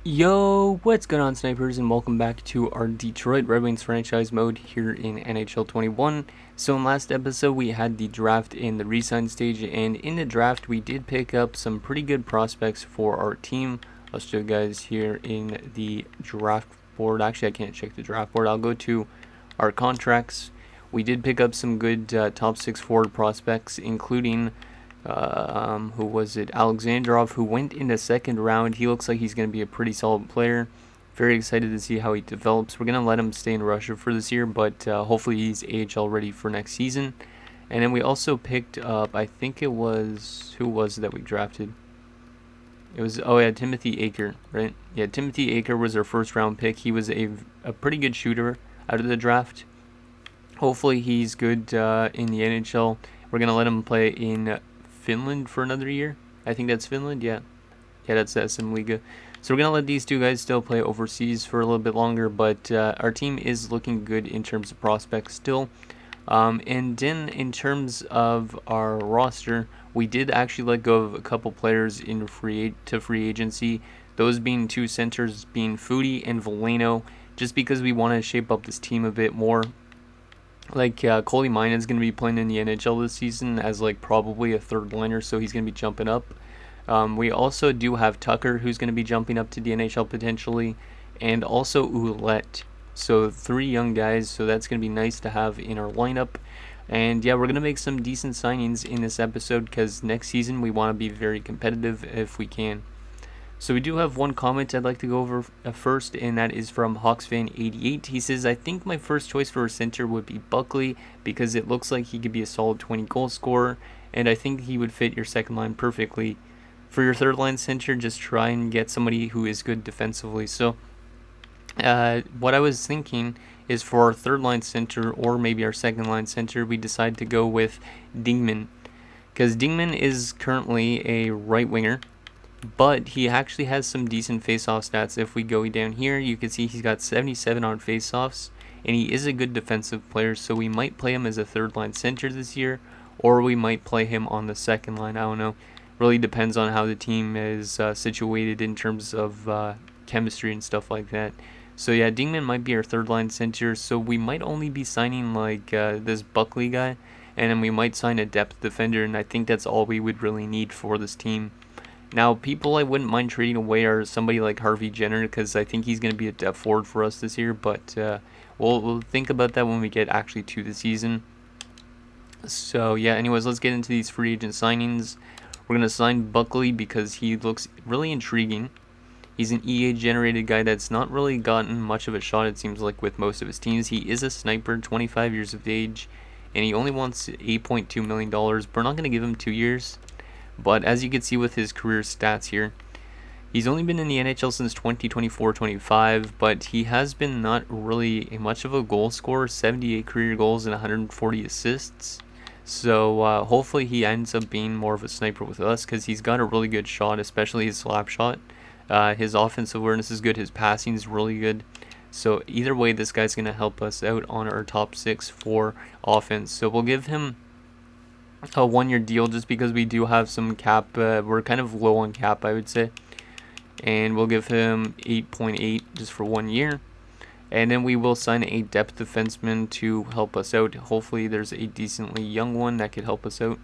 Yo, what's going on, snipers, and welcome back to our Detroit Red Wings franchise mode here in NHL 21. So in last episode we had the draft and the re-sign stage, and in the draft we did pick up some pretty good prospects for our team. I'll show you guys here in the draft board. Actually, I can't check the draft board. I'll go to our contracts. We did pick up some good top 6 forward prospects, including who was it? Alexandrov, who went in the second round. He looks like he's going to be a pretty solid player. Very excited to see how he develops. We're going to let him stay in Russia for this year, but hopefully he's AHL ready for next season. And then we also picked up, I think it was, who was it that we drafted? It was, Timothy Aker, right? Yeah, Timothy Aker was our first round pick. He was a pretty good shooter out of the draft. Hopefully he's good in the NHL. We're going to let him play in Finland for another year. I think that's Finland. Yeah, that's the SM Liga. So we're gonna let these two guys still play overseas for a little bit longer, but our team is looking good in terms of prospects still. And then in terms of our roster, we did actually let go of a couple players in free agency. Those being two centers, being Foodie and Veleno, just because we want to shape up this team a bit more. Like Coley Mine is going to be playing in the NHL this season as like probably a third liner, so he's going to be jumping up. We also do have Tucker, who's going to be jumping up to the NHL potentially, and also Ullette. So 3 young guys, so that's going to be nice to have in our lineup. And yeah, we're going to make some decent signings in this episode because next season we want to be very competitive if we can. So we do have one comment I'd like to go over first, and that is from HawksFan88. He says, I think my first choice for a center would be Buckley because it looks like he could be a solid 20 goal scorer, and I think he would fit your second line perfectly. For your third line center, just try and get somebody who is good defensively. So what I was thinking is for our third line center or maybe our second line center, we decide to go with Dingman, because Dingman is currently a right winger, but he actually has some decent face-off stats. If we go down here, you can see he's got 77 on face-offs, and he is a good defensive player, so we might play him as a third-line center this year, or we might play him on the second line. I don't know. Really depends on how the team is situated in terms of chemistry and stuff like that. So yeah, Dingman might be our third-line center, so we might only be signing like this Buckley guy, and then we might sign a depth defender, and I think that's all we would really need for this team. Now, people I wouldn't mind trading away are somebody like Harvey Jenner, because I think he's going to be a depth forward for us this year, but we'll think about that when we get actually to the season. So yeah, anyways, let's get into these free agent signings. We're going to sign Buckley because he looks really intriguing. He's an EA-generated guy that's not really gotten much of a shot, it seems like, with most of his teams. He is a sniper, 25 years of age, and he only wants $8.2 million. We're not going to give him 2 years. But as you can see with his career stats here, he's only been in the NHL since 2024-25, but he has been not really much of a goal scorer, 78 career goals and 140 assists. So hopefully he ends up being more of a sniper with us because he's got a really good shot, especially his slap shot. His offensive awareness is good, his passing is really good. So either way, this guy's going to help us out on our top 6 for offense. So we'll give him a 1-year deal just because we do have some cap. We're kind of low on cap, I would say, and we'll give him 8.8 just for 1 year, and then we will sign a depth defenseman to help us out. Hopefully there's a decently young one that could help us out,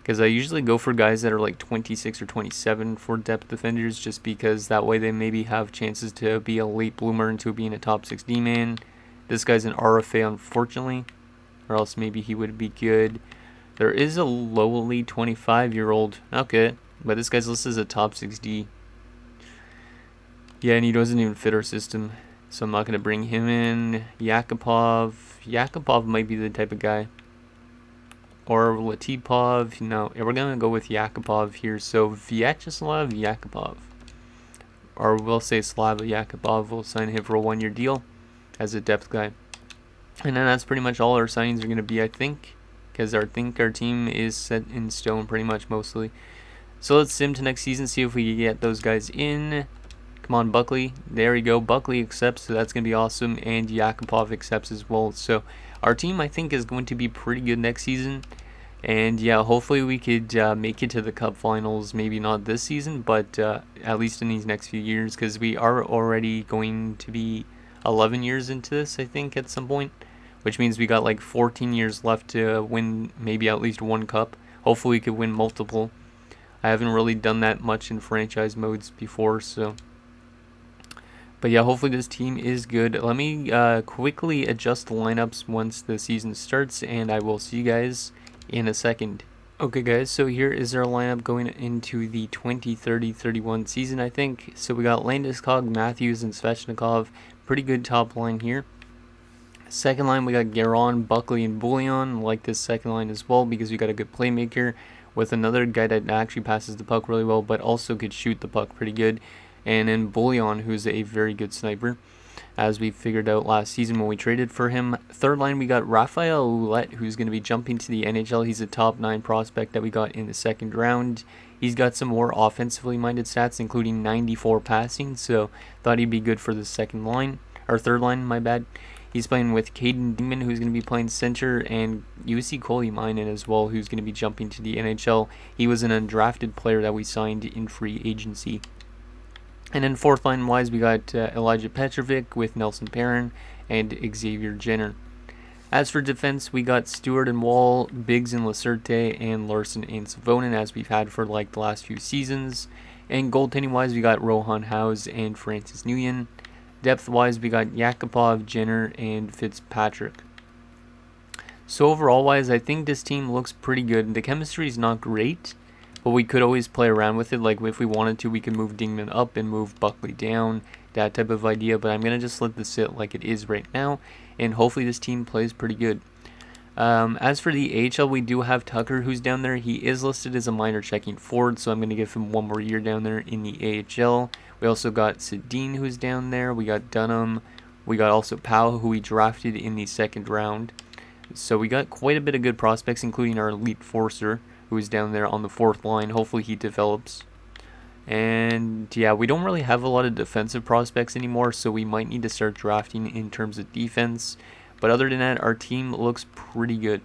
because I usually go for guys that are like 26 or 27 for depth defenders, just because that way they maybe have chances to be a late bloomer into being a top 6 D-man. This guy's an RFA, unfortunately, or else maybe he would be good. There is a lowly 25-year-old. Okay, but this guy's listed as a top 6D. Yeah, and he doesn't even fit our system, so I'm not going to bring him in. Yakupov might be the type of guy. Or Latipov. No, we're going to go with Yakupov here. So Vyacheslav Yakupov. Or we'll say Slava Yakupov. We'll sign him for a 1-year deal as a depth guy. And then that's pretty much all our signings are going to be, I think, because I think our team is set in stone pretty much mostly. So let's sim to next season, see if we can get those guys in. Come on, Buckley. There we go. Buckley accepts, so that's going to be awesome. And Yakupov accepts as well. So our team, I think, is going to be pretty good next season. And yeah, hopefully we could make it to the Cup Finals. Maybe not this season, but at least in these next few years, because we are already going to be 11 years into this, I think, at some point, which means we got like 14 years left to win maybe at least one cup. Hopefully we could win multiple. I haven't really done that much in franchise modes before, so. But yeah, hopefully this team is good. Let me quickly adjust the lineups once the season starts, and I will see you guys in a second. Okay guys, so here is our lineup going into the 2030-31 season, I think. So we got Landeskog, Matthews, and Svechnikov. Pretty good top line here. Second line, we got Guerin, Buckley, and Bouillon. I like this second line as well because we got a good playmaker with another guy that actually passes the puck really well, but also could shoot the puck pretty good. And then Bouillon, who's a very good sniper, as we figured out last season when we traded for him. Third line, we got Rafael Ullette, who's going to be jumping to the NHL. He's a top 9 prospect that we got in the second round. He's got some more offensively minded stats, including 94 passing, so thought he'd be good for the second line, or third line, my bad. He's playing with Caden Dingman, who's going to be playing center, and UC Kolymainen as well, who's going to be jumping to the NHL. He was an undrafted player that we signed in free agency. And then fourth line wise, we got Elijah Petrovic with Nelson Perrin and Xavier Jenner. As for defense, we got Stewart and Wall, Biggs and Lacerte, and Larson and Savonin, as we've had for like the last few seasons. And goaltending wise, we got Rohan House and Francis Nguyen. Depth wise, we got Yakupov, Jenner, and Fitzpatrick. So overall wise, I think this team looks pretty good. The chemistry is not great, but we could always play around with it. Like if we wanted to, we could move Dingman up and move Buckley down, that type of idea. But I'm going to just let this sit like it is right now, and hopefully this team plays pretty good. As for the AHL, we do have Tucker, who's down there. He is listed as a minor checking forward, so I'm going to give him one more year down there in the AHL. We also got Sedin, who's down there. We got Dunham. We got also Powell, who we drafted in the second round. So we got quite a bit of good prospects, including our elite Forcer, who is down there on the fourth line. Hopefully he develops. And yeah, we don't really have a lot of defensive prospects anymore, so we might need to start drafting in terms of defense. But other than that, our team looks pretty good.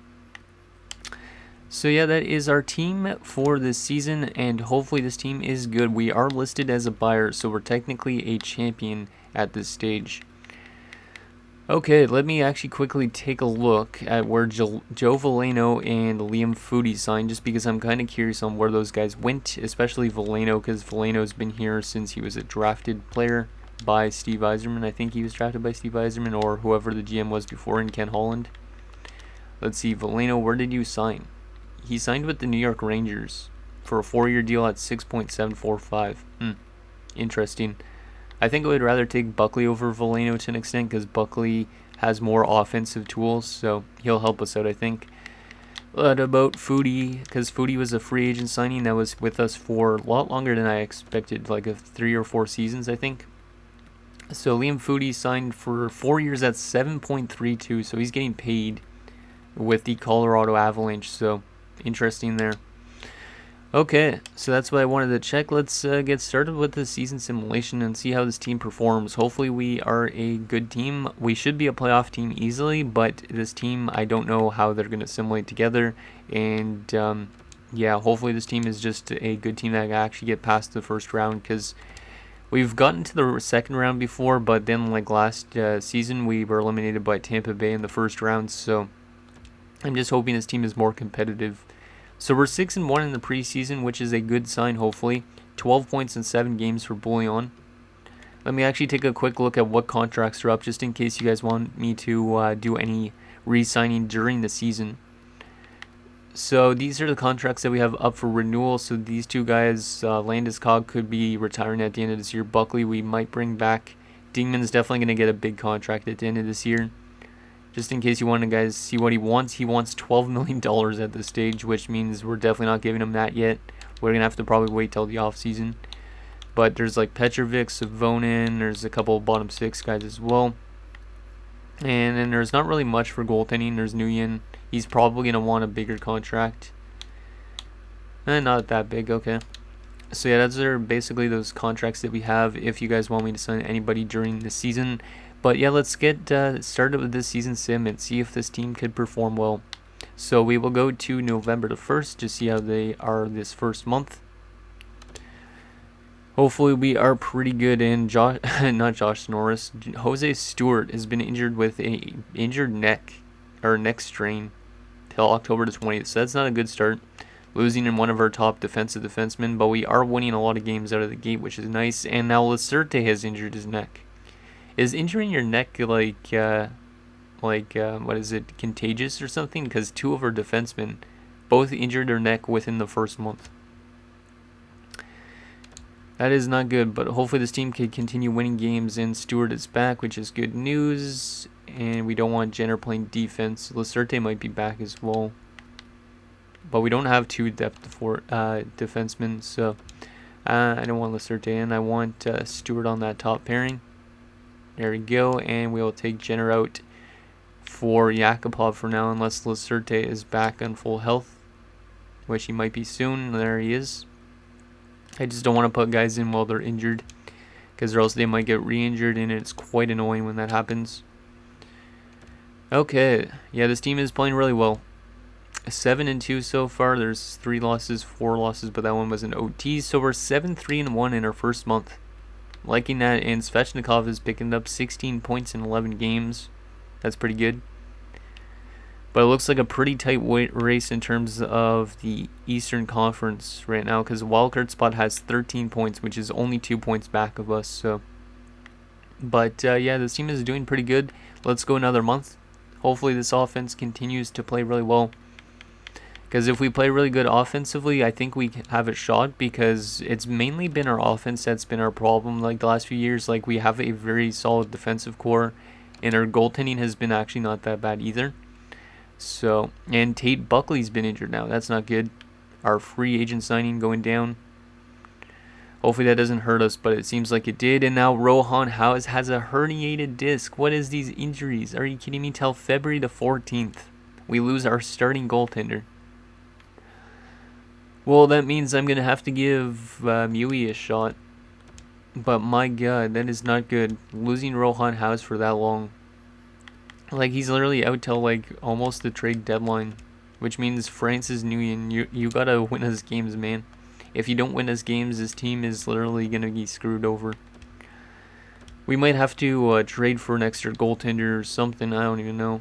So yeah, that is our team for this season, and hopefully this team is good. We are listed as a buyer, so we're technically a champion at this stage. Okay, let me actually quickly take a look at where Joe Veleno and Liam Foudy signed, just because I'm kind of curious on where those guys went, especially Veleno, because Veleno's been here since he was a drafted player by Steve Yzerman. I think he was drafted by Steve Yzerman, or whoever the GM was before in Ken Holland. Let's see, Veleno, where did you sign? He signed with the New York Rangers for a 4-year deal at $6.745. Interesting. I think I would rather take Buckley over Veleno to an extent, because Buckley has more offensive tools, so he'll help us out, I think. But about Foudy, because Foudy was a free agent signing that was with us for a lot longer than I expected, like 3 or 4 seasons, I think. So Liam Foudy signed for 4 years at $7.32, so he's getting paid with the Colorado Avalanche, so interesting there. Okay, so that's what I wanted to check. Let's get started with the season simulation and see how this team performs. Hopefully we are a good team. We should be a playoff team easily, but this team, I don't know how they're going to assimilate together. And yeah, hopefully this team is just a good team that can actually get past the first round, because we've gotten to the second round before, but then like last season we were eliminated by Tampa Bay in the first round. So I'm just hoping this team is more competitive. So we're 6-1 in the preseason, which is a good sign, hopefully. 12 points in 7 games for Bouillon. Let me actually take a quick look at what contracts are up, just in case you guys want me to do any re-signing during the season. So these are the contracts that we have up for renewal. So these two guys, Landeskog could be retiring at the end of this year. Buckley we might bring back. Dingman's definitely going to get a big contract at the end of this year. Just in case you want to guys see what he wants $12 million at this stage, which means we're definitely not giving him that yet. We're going to have to probably wait till the offseason. But there's like Petrovic, Savonin, there's a couple of bottom 6 guys as well. And then there's not really much for goaltending. There's Nguyen. He's probably going to want a bigger contract. Not that big, okay. So yeah, those are basically those contracts that we have if you guys want me to sign anybody during the season. But yeah, let's get started with this season sim and see if this team could perform well. So we will go to November the 1st to see how they are this first month. Hopefully we are pretty good. And not Josh Norris, Jose Stewart has been injured with a injured neck or neck strain till October the 20th. So that's not a good start. Losing in one of our top defensive defensemen, but we are winning a lot of games out of the gate, which is nice. And now Lacerte has injured his neck. Is injuring your neck like what is it, contagious or something? Because 2 of our defensemen both injured their neck within the first month. That is not good, but hopefully this team can continue winning games, and Stewart is back, which is good news. And we don't want Jenner playing defense. Lacerte might be back as well. But we don't have 2 depth for defensemen, so I don't want Lacerte in. I want Stewart on that top pairing. There we go, and we will take Jenner out for Yakupov for now, unless Lacerte is back on full health, which he might be soon. There he is. I just don't want to put guys in while they're injured, because or else they might get re-injured, and it's quite annoying when that happens. Okay, yeah, this team is playing really well. 7-2 so far. There's 3 losses, 4 losses, but that one was an OT. So we're 7-3-1 in our first month. Liking that, and Svechnikov is picking up 16 points in 11 games. That's pretty good. But it looks like a pretty tight race in terms of the Eastern Conference right now, because the wildcard spot has 13 points, which is only 2 points back of us. So, but yeah, this team is doing pretty good. Let's go another month. Hopefully this offense continues to play really well. Because if we play really good offensively, I think we have a shot, because it's mainly been our offense that's been our problem like the last few years. Like, we have a very solid defensive core, and our goaltending has been actually not that bad either. So, and Tate Buckley's been injured now. That's not good. Our free agent signing going down. Hopefully that doesn't hurt us, but it seems like it did. And now Rohan House has a herniated disc. What is these injuries? Are you kidding me? Till February the 14th, we lose our starting goaltender. Well, that means I'm going to have to give Mui a shot. But my god, that is not good. Losing Rohan House for that long. Like, he's literally out till like almost the trade deadline. Which means Francis Nguyen, you got to win us games, man. If you don't win us games, this team is literally going to be screwed over. We might have to trade for an extra goaltender or something. I don't even know.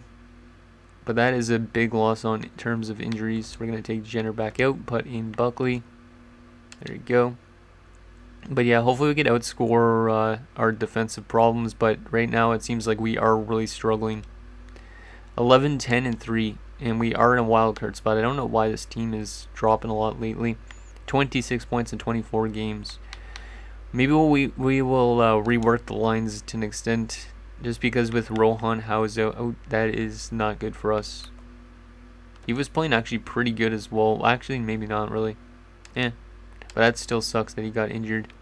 But that is a big loss in terms of injuries. We're going to take Jenner back out, put in Buckley. There you go. But yeah, hopefully we can outscore our defensive problems. But right now it seems like we are really struggling. 11-10-3. And we are in a wild card spot. I don't know why this team is dropping a lot lately. 26 points in 24 games. Maybe we will rework the lines to an extent. Just because with Rohan House out, that is not good for us. He was playing actually pretty good as well. Actually, maybe not really. Yeah. But that still sucks that he got injured.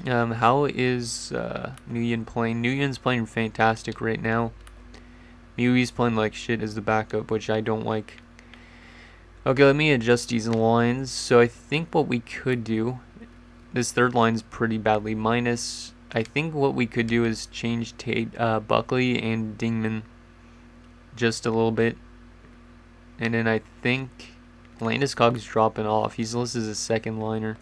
How is Nguyen playing? Nguyen's playing fantastic right now. Mui's playing like shit as the backup, which I don't like. Okay, let me adjust these lines. So I think what we could do, this third line's pretty badly minus. I think what we could do is change Tate, Buckley and Dingman just a little bit. And then I think Landeskog's dropping off. He's listed as a second liner.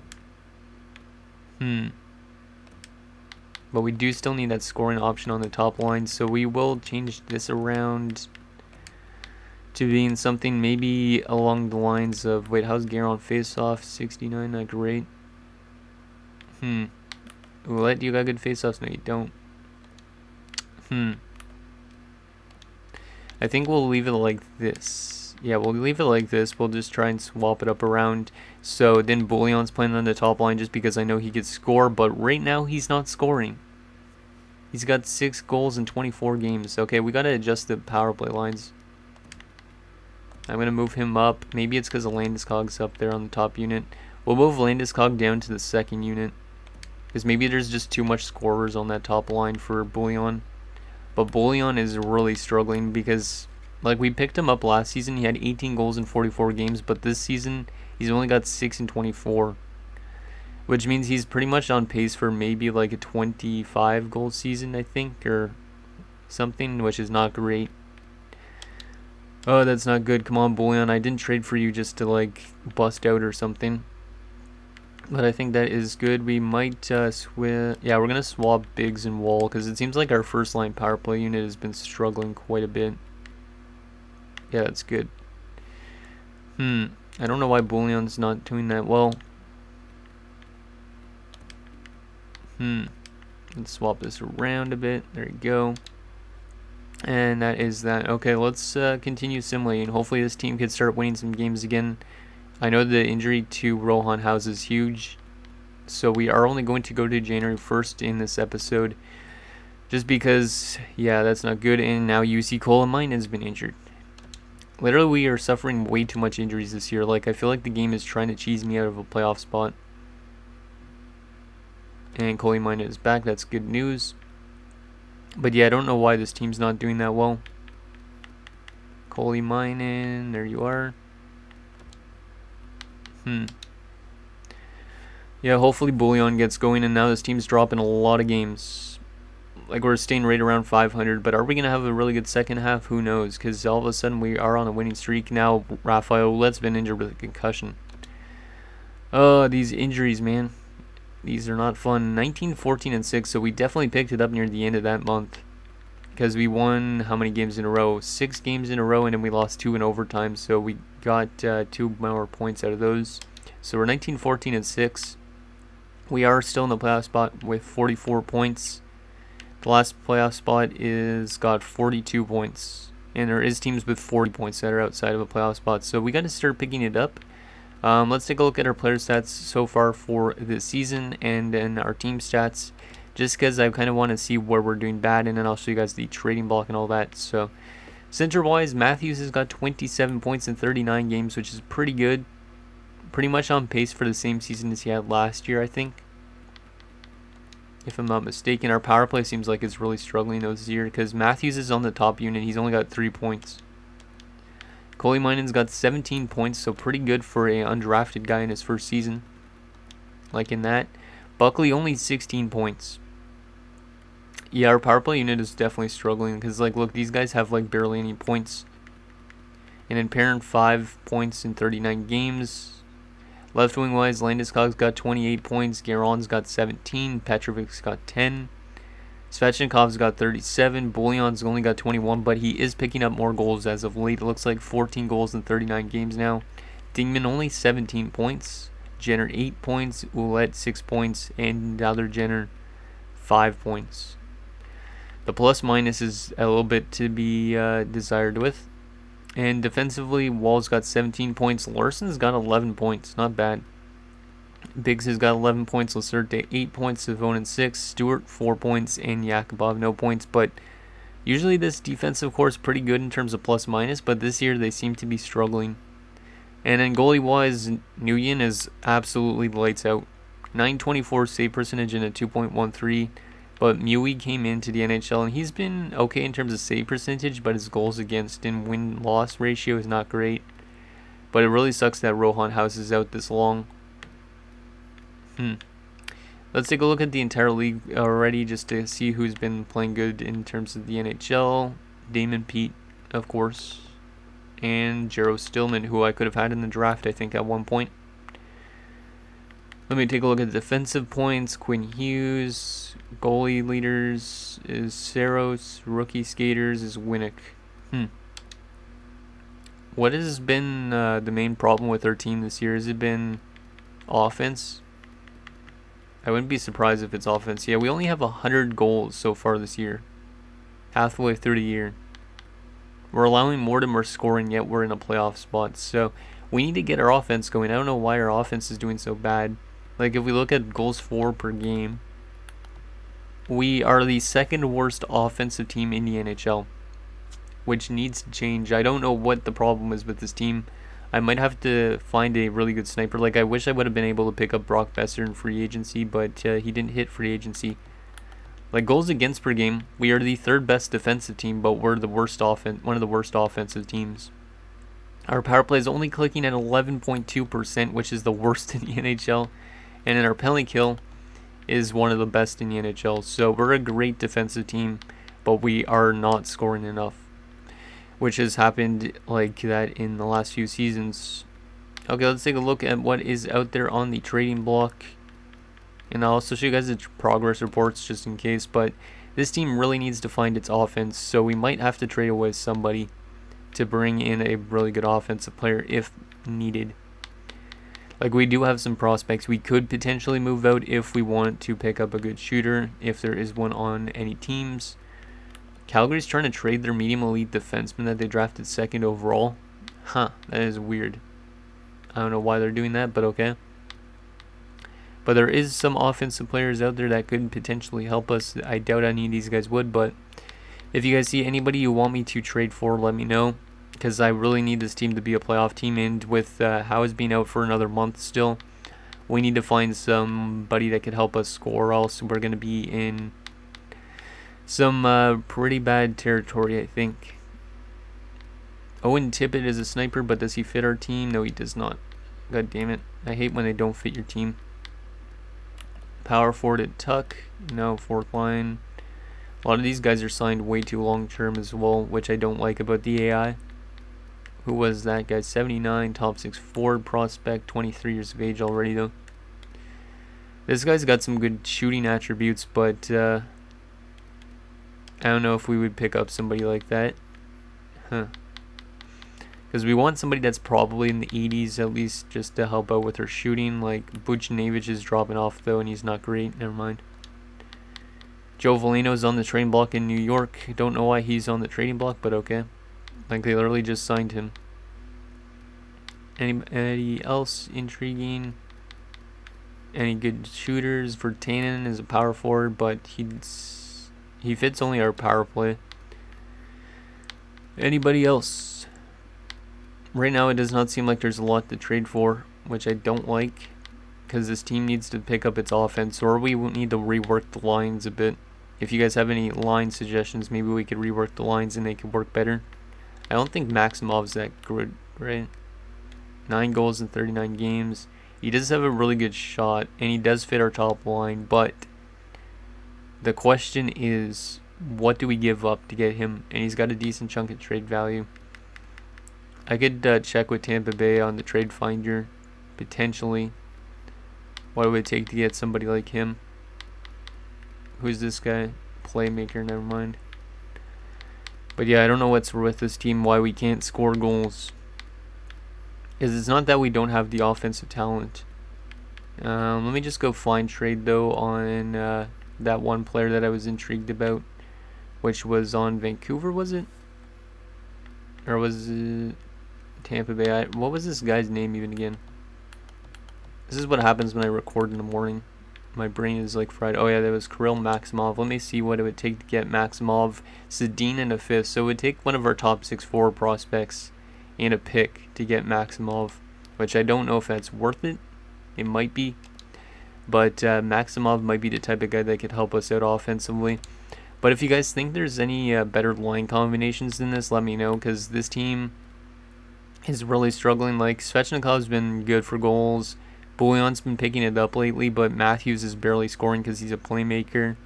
But we do still need that scoring option on the top line. So we will change this around to being something maybe along the lines of... Wait, how's Guerin face-off? 69, not great. Ullette, you got good face-offs? No, you don't. I think we'll leave it like this. Yeah, we'll leave it like this. We'll just try and swap it up around. So then Bouillon's playing on the top line just because I know he could score. But right now, he's not scoring. He's got 6 goals in 24 games. Okay, we got to adjust the power play lines. I'm going to move him up. Maybe it's because Landeskog's up there on the top unit. We'll move Landeskog down to the second unit. Because maybe there's just too much scorers on that top line for Bouillon. But Bouillon is really struggling because, like, we picked him up last season. He had 18 goals in 44 games. But this season, he's only got 6 in 24. Which means he's pretty much on pace for maybe like a 25 goal season, I think. Or something, which is not great. Oh, that's not good. Come on, Bullion. I didn't trade for you just to, like, bust out or something. But I think that is good. We might switch. Yeah, we're going to swap Biggs and Wall because it seems like our first line power play unit has been struggling quite a bit. Yeah, that's good. I don't know why Bullion's not doing that well. Let's swap this around a bit. There you go. And that is that. Okay, let's continue simulating. Hopefully this team can start winning some games again. I know the injury to Rohan House is huge. So we are only going to go to January 1st in this episode. Just because, yeah, that's not good. And now UC Colamine has been injured. Literally, we are suffering way too much injuries this year. Like, I feel like the game is trying to cheese me out of a playoff spot. And Colamine is back. That's good news. But yeah, I don't know why this team's not doing that well. Colamine, there you are. Yeah, hopefully Bullion gets going, and now this team's dropping a lot of games. Like, we're staying right around 500, but are we going to have a really good second half? Who knows? Because all of a sudden we are on a winning streak. Now Rafael Ullette's been injured with a concussion. Oh, these injuries, man. These are not fun. 19, 14, and 6, so we definitely picked it up near the end of that month. Because we won how many games in a row? 6 games in a row, and then we lost 2 in overtime, so we got 2 more points out of those. So we're 19, 14, and 6. We are still in the playoff spot with 44 points. The last playoff spot is got 42 points. And there is teams with 40 points that are outside of a playoff spot, so we got to start picking it up. Let's take a look at our player stats so far for this season and then our team stats, just because I kind of want to see where we're doing bad, and then I'll show you guys the trading block and all that. So center wise, Matthews has got 27 points in 39 games, which is pretty good. Pretty much on pace for the same season as he had last year, I think, if I'm not mistaken. Our power play seems like it's really struggling this year because Matthews is on the top unit. He's only got 3 points. Colemanen's got 17 points, so pretty good for a undrafted guy in his first season. Like in that. Buckley only 16 points. Yeah, our power play unit is definitely struggling because, like, look, these guys have like barely any points. And then Perrin 5 points in 39 games. Left wing wise, Landeskog's got 28 points. Guérin's got 17. Petrovic's got 10. Svechnikov's got 37. Bullion's only got 21, but he is picking up more goals as of late. It looks like 14 goals in 39 games now. Dingman only 17 points. Jenner 8 points. Ullette 6 points. And the other Jenner 5 points. The plus minus is a little bit to be desired with. And defensively, Wall's got 17 points. Larson's got 11 points. Not bad. Biggs has got 11 points. Lacerte 8 points. Savonin 6. Stewart 4 points. And Yakubov no points. But usually this defensive core is pretty good in terms of plus minus. But this year they seem to be struggling. And then goalie wise, Nguyen is absolutely lights out. 924 save percentage and a 2.13. But Mui came into the NHL and he's been okay in terms of save percentage, but his goals against and win-loss ratio is not great. But it really sucks that Rohan House is out this long. Let's take a look at the entire league already just to see who's been playing good in terms of the NHL. Damon Pete, of course. And Jero Stillman, who I could have had in the draft, I think, at one point. Let me take a look at the defensive points. Quinn Hughes. Goalie leaders is Saros. Rookie skaters is Winnick. What has been the main problem with our team this year? Has it been offense? I wouldn't be surprised if it's offense. Yeah, we only have 100 goals so far this year. Halfway through the year. We're allowing more than we're scoring, yet we're in a playoff spot. So we need to get our offense going. I don't know why our offense is doing so bad. Like, if we look at goals for per game, we are the second worst offensive team in the NHL, which needs to change. I don't know what the problem is with this team. I might have to find a really good sniper. Like, I wish I would have been able to pick up Brock Besser in free agency, but he didn't hit free agency. Like, goals against per game, we are the third best defensive team, but we're the worst one of the worst offensive teams. Our power play is only clicking at 11.2%, which is the worst in the NHL. And then our penalty kill is one of the best in the NHL. So we're a great defensive team, but we are not scoring enough. which has happened like that in the last few seasons. Okay, let's take a look at what is out there on the trading block. And I'll also show you guys the progress reports just in case. But this team really needs to find its offense, so we might have to trade away somebody to bring in a really good offensive player if needed. Like, we do have some prospects we could potentially move out if we want to pick up a good shooter, if there is one on any teams. Calgary's trying to trade their medium elite defenseman that they drafted 2nd overall. Huh, that is weird. I don't know why they're doing that, but okay. But there is some offensive players out there that could potentially help us. I doubt any of these guys would, but if you guys see anybody you want me to trade for, let me know. Because I really need this team to be a playoff team, and with Howe's being out for another month still, we need to find somebody that could help us score, else we're going to be in some pretty bad territory, I think. Owen Tippett is a sniper, but does he fit our team? No, he does not. God damn it. I hate when they don't fit your team. Power forward at Tuck. No, 4th line. A lot of these guys are signed way too long term as well, which I don't like about the AI. Who was that guy? 79, top 6 forward prospect, 23 years of age already though. This guy's got some good shooting attributes, but I don't know if we would pick up somebody like that. Huh. Because we want somebody that's probably in the 80s at least, just to help out with her shooting. Like, Buchnevich is dropping off though, and he's not great. Never mind. Joe Veleno's on the trading block in New York. Don't know why he's on the trading block, but okay. Like, they literally just signed him. Anybody else intriguing? Any good shooters? Vertanen is a power forward, but he fits only our power play. Anybody else? Right now, it does not seem like there's a lot to trade for, which I don't like, because this team needs to pick up its offense, or we need to rework the lines a bit. If you guys have any line suggestions, maybe we could rework the lines and they could work better. I don't think Maximov's that good, right? 9 goals in 39 games. He does have a really good shot, and he does fit our top line, but the question is, what do we give up to get him? And he's got a decent chunk of trade value. I could check with Tampa Bay on the trade finder, potentially. What it would take to get somebody like him. Who's this guy? Playmaker, never mind. But yeah, I don't know what's with this team, why we can't score goals. Because it's not that we don't have the offensive talent. Let me just go find trade though on that one player that I was intrigued about, which was on Vancouver, was it? Or was it Tampa Bay? What was this guy's name even again? This is what happens when I record in the morning. My brain is like fried. Oh yeah, that was Kirill Maximov. Let me see what it would take to get Maximov, Sedin, and a 5th. So it would take one of our top 6 forward prospects and a pick to get Maximov, which I don't know if that's worth it. It might be. But Maximov might be the type of guy that could help us out offensively. But if you guys think there's any better line combinations than this, let me know, because this team is really struggling. Like, Svechnikov's been good for goals. Bouillon's been picking it up lately, but Matthews is barely scoring because he's a playmaker.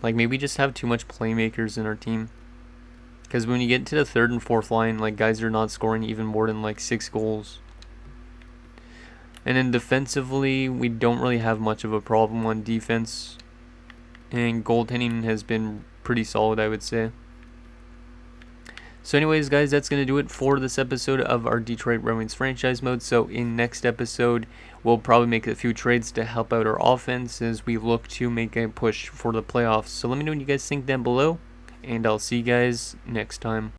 Like, maybe just have too much playmakers in our team. Because when you get to the 3rd and 4th line, like, guys are not scoring even more than like 6 goals. And then defensively, we don't really have much of a problem on defense. And goaltending has been pretty solid, I would say. So anyways, guys, that's going to do it for this episode of our Detroit Red Wings franchise mode. So in next episode, we'll probably make a few trades to help out our offense as we look to make a push for the playoffs. So let me know what you guys think down below, and I'll see you guys next time.